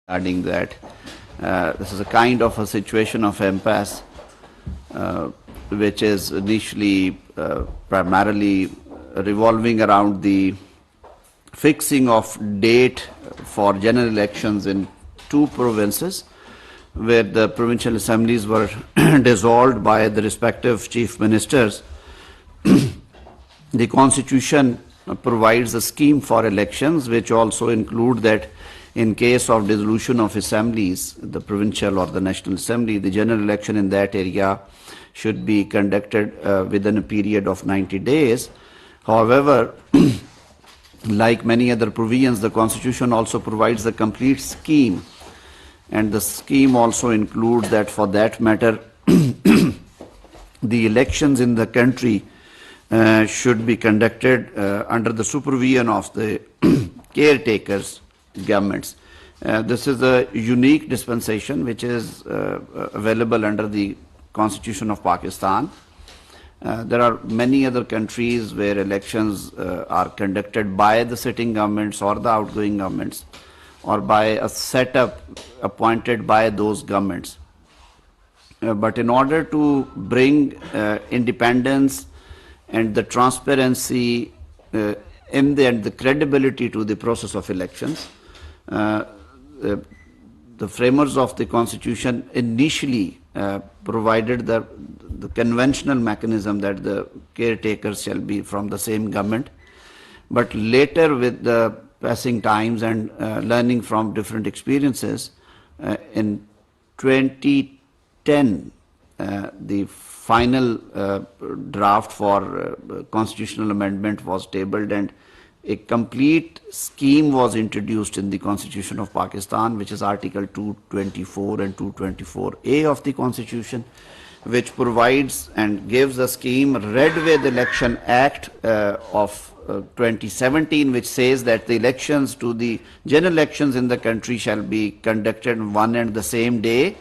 regarding that. This is a kind of a situation of impasse, which is initially primarily revolving around the fixing of date for general elections in two provinces, where the provincial assemblies were dissolved by the respective chief ministers. The constitution provides a scheme for elections, which also include that in case of dissolution of assemblies, the provincial or the national assembly, the general election in that area should be conducted within a period of 90 days. However, like many other provisions, the constitution also provides a complete scheme, and the scheme also includes that for that matter, the elections in the country should be conducted under the supervision of the caretakers governments. This is a unique dispensation which is available under the Constitution of Pakistan. There are many other countries where elections are conducted by the sitting governments or the outgoing governments, or by a setup appointed by those governments. But in order to bring independence and the transparency and the credibility to the process of elections, the framers of the constitution initially provided the conventional mechanism that the caretakers shall be from the same government. But later, with the passing times and learning from different experiences, in 2010, the final draft for constitutional amendment was tabled, and a complete scheme was introduced in the Constitution of Pakistan, which is Article 224 and 224A of the Constitution, which provides and gives a scheme read with Election Act of 2017, which says that the elections to the general elections in the country shall be conducted one and the same day